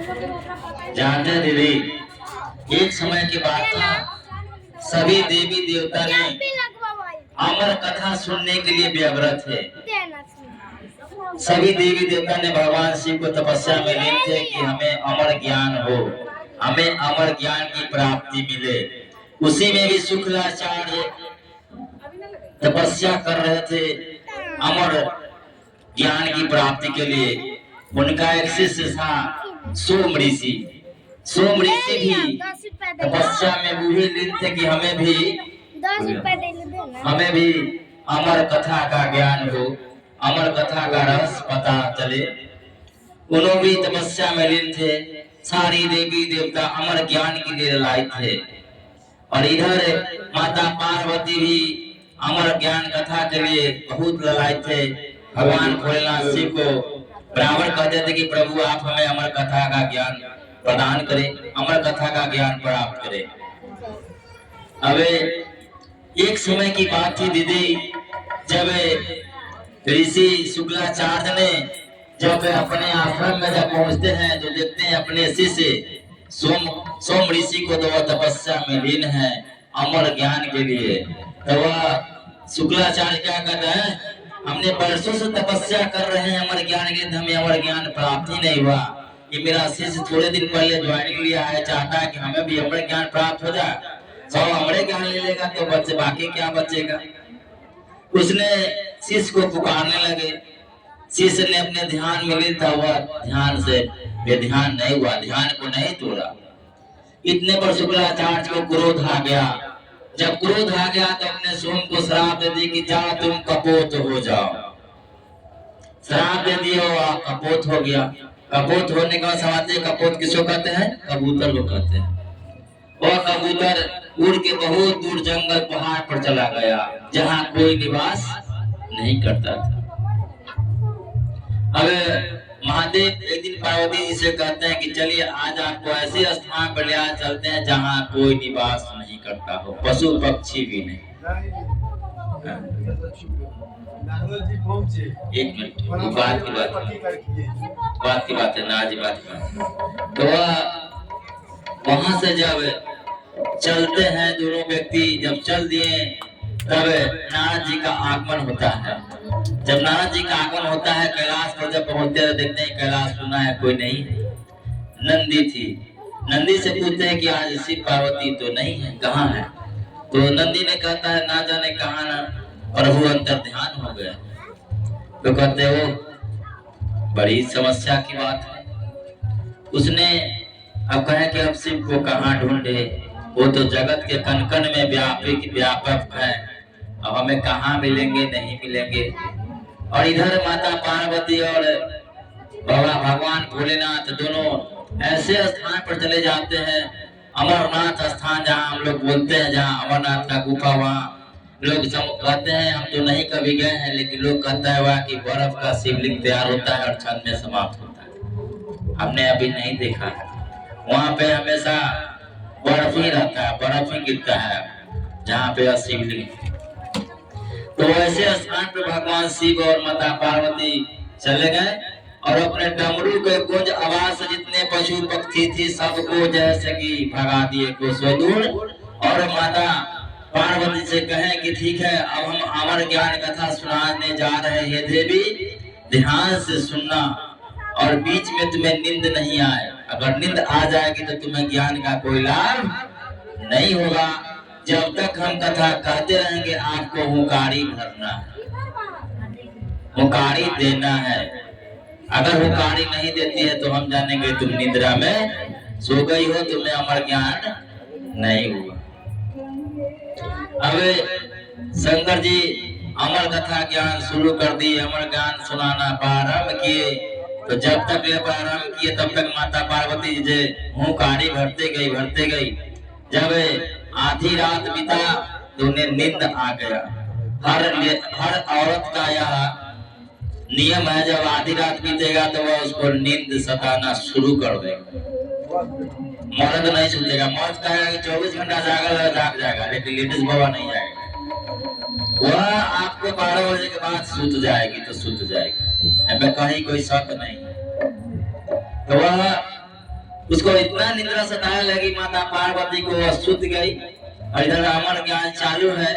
जानते हैं दीदी, एक समय की बात था, सभी देवी देवता ने अमर कथा सुनने के लिए व्यग्र थे। सभी देवी देवता ने भगवान शिव को तपस्या में लीन थे कि हमें अमर ज्ञान हो, हमें अमर ज्ञान की प्राप्ति मिले। उसी में भी शुक्राचार्य तपस्या कर रहे थे अमर ज्ञान की प्राप्ति के लिए। उनका एक शिष्य था सोम ऋषि। सोम ऋषि भी तपस्या में वही लीन थे कि हमें भी अमर कथा का ज्ञान हो, अमर कथा का रहस्य पता चले। उन्होंने भी तपस्या में लीन थे। सारी देवी देवता अमर ज्ञान के लिए लायक थे और इधर माता पार्वती भी अमर ज्ञान कथा के लिए बहुत ललायत थे। भगवान भोलेनाथ शिव को बराबर कहते थे कि प्रभु आप हमें अमर कथा का ज्ञान प्रदान करें, अमर कथा का ज्ञान प्राप्त करें। अब एक समय की बात थी दीदी, जब ऋषि शुक्राचार्य ने जब अपने आश्रम में जब पहुंचते हैं तो देखते हैं अपने शिष्य सोम ऋषि को तो वह तपस्या में लीन है अमर ज्ञान के लिए। तो वह शुक्राचार्य क्या कहते हैं, हमने वर्षों से तपस्या कर रहे हैं अमर ज्ञान के लिए, हमें अमर ज्ञान प्राप्त ही नहीं हुआ। ये मेरा शिष्य थोड़े दिन पहले ज्वाइनिंग लिया है, चाहता है कि हमें भी अमर ज्ञान प्राप्त हो जाए। सब अमर ज्ञान ले लेगा तो बच्चे बाकी क्या बचेगा। उसने शिष्य को पुकारने लगे। शिष्य ने अपने ध्यान में लीन था, वह ध्यान से बेध्यान नहीं हुआ, ध्यान को नहीं तोड़ा। इतने पर शुक्राचार्य को क्रोध आ गया। जब क्रोध आ गया तो अपने सोम को श्राप दे दी कि जाओ तुम कपोत हो जाओ। श्राप दे दिया, वह कपोत हो गया। कपोत होने का समझते, कपोत किसको कहते हैं, कबूतर को कहते हैं। वह कबूतर उड़ के बहुत दूर जंगल पहाड़ पर चला गया जहाँ कोई निवास नहीं करता था। अब महादेव एक दिन पार्वती जी से कहते हैं कि चलिए आज आपको ऐसे स्थान पर ले चलते हैं जहाँ कोई निवास नहीं करता हो, पशु पक्षी भी नहीं। एक मिनट, बात की बात है नाजी बात की। तो वहां से जब चलते हैं दोनों व्यक्ति, जब चल दिए तब नारद जी का आगमन होता है। जब नारद जी का आगमन होता है कैलाश पर जब पहुंचते हैं देखते हैं कैलाश सुना है कोई नहीं है। नंदी थी। नंदी से पूछते हैं कि आज शिव पार्वती तो नहीं है, कहाँ है। तो नंदी ने कहता है ना जाने कहाँ ना प्रभु अंतर ध्यान हो गया। तो कहते हो बड़ी समस्या की बात है। उसने अब कहे कि अब शिव को कहाँ ढूंढे, वो तो जगत के कण कण में व्यापक है, अब हमें कहाँ मिलेंगे, नहीं मिलेंगे। और इधर माता पार्वती और बाबा भगवान भोलेनाथ दोनों ऐसे स्थान पर चले जाते हैं, अमरनाथ स्थान जहाँ हम लोग बोलते हैं, जहाँ अमरनाथ का गुफा, वहाँ लोग कहते हैं, हम तो नहीं कभी गए हैं लेकिन लोग कहता है वहाँ की बर्फ का शिवलिंग तैयार होता है और क्षण में समाप्त होता है। हमने अभी नहीं देखा है। वहाँ पे हमेशा बर्फ ही रहता है, बर्फ ही गिरता है जहाँ पे शिवलिंग। तो ऐसे स्थान पर भगवान शिव और माता पार्वती चले गए और अपने डमरू के गूंज आवाज से जितने पशु पक्षी थी सबको जैसे कि भगा दिए कोसों दूर। और माता पार्वती से कहे कि ठीक है अब हम अमर ज्ञान कथा सुनाने जा रहे हैं देवी, ध्यान से सुनना और बीच में तुम्हें नींद नहीं आए। अगर नींद आ जाएगी तो तुम्हें ज्ञान का कोई लाभ नहीं होगा। जब तक हम कथा कहते रहेंगे आपको हुंकारी भरना है, हुंकारी देना है। अगर हुंकारी नहीं देती है तो हम जानेंगे तुम निद्रा में सो गई हो, तुम्हें अमर ज्ञान नहीं हुआ। अब शंकर जी अमर कथा ज्ञान शुरू कर दिए, अमर ज्ञान सुनाना प्रारंभ किए। तो जब तक ये प्रारंभ किए तब तक माता पार्वती जी हुंकारी भरते गई। जब आधी रात बीता तो उन्हें नींद आ गया। हर औरत का यह नियम है, जब आधी रात बीतेगा तो वह उसको नींद सताना शुरू कर देगा। मर्द नहीं सुतेगा, मर्द कहेगा कि 24 घंटा जाग जाएगा लेकिन लेडीज बाबा नहीं जाएगा। वह आपको 12 बजे के बाद सुत जाएगी तो सुत जाएगी, हमें कहीं कोई शक नहीं। तो वह उसको इतना निद्रा सताने लगी, माता पार्वती को सुत गई और इधर अमर ज्ञान चालू है।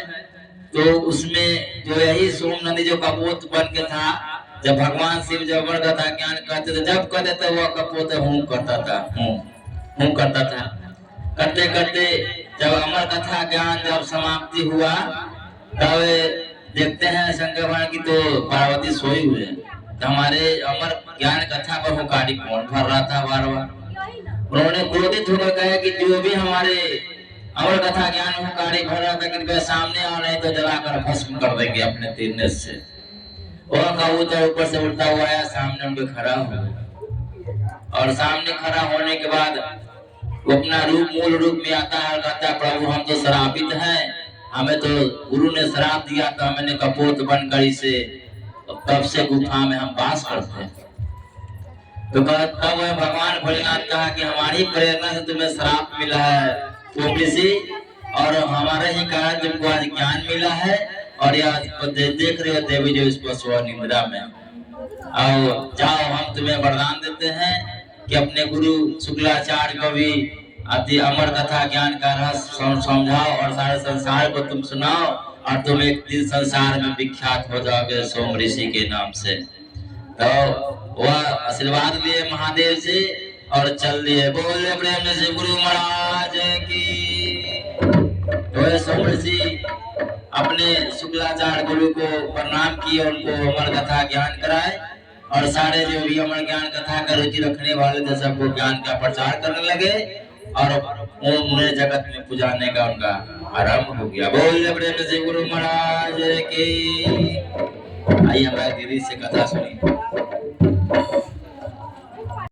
तो उसमें जो यही सोम नदी जो कपोत बन के था, जब भगवान शिव जब अमर कथा ज्ञान करते थे, जब कहते थे वो कपोत हूँ करता था, हूँ करता था। करते करते जब अमर कथा ज्ञान जब समाप्ति हुआ, तब देखते हैं शंकर भगवान की तो पार्वती सोई हुए। तो हमारे अमर ज्ञान कथा पर हुकारी कौन भर रहा था बार बार। उन्होंने क्रोधित होकर कहा कि जो भी हमारे अमर कथा ज्ञान हुकारी भर रहा था, कृपया सामने आ रहे तो जलाकर भस्म कर देंगे अपने तीर से। वह कबूतर ऊपर से उड़ता हुआ आया, सामने उनके खड़ा हुआ और सामने खड़ा होने के बाद वो अपना रूप मूल रूप में आता है और कहता है, प्रभु हम तो श्रापित हैं, हमें तो गुरु ने श्राप दिया था, मैंने कपोत बनकर इसे तब से गुफा में हम वास करते हैं। तो तब वह भगवान भोलेनाथ कहा कि हमारी प्रेरणा से तुम्हें श्राप मिला है तो किसी, और हमारे ही कारण तुमको आज ज्ञान मिला है और यह देख रहे हो देवी जो इसको स्व निंद्रा में। और जाओ हम तुम्हें वरदान देते हैं कि अपने गुरु शुक्लाचार्य को भी अति अमर कथा ज्ञान का रहस्य समझाओ और सारे संसार को तुम सुनाओ और तुम एक दिन संसार में विख्यात हो जाओगे सोम ऋषि के नाम से। तो वह आशीर्वाद लिए महादेव से और चल दिए। बोले प्रेम से गुरु महाराज की। तो सोम ऋषि अपने शुक्लाचार्य गुरु को प्रणाम किए, उनको अमर कथा ज्ञान कराए और सारे जो भी अमर ज्ञान कथा का रुचि रखने वाले थे सबको ज्ञान का प्रचार करने लगे और उन्हें जगत में पुजाने का उनका आरंभ हो गया। बोले प्रेम से गुरु महाराज की। आइए हमारे दीदी से कथा सुनिए।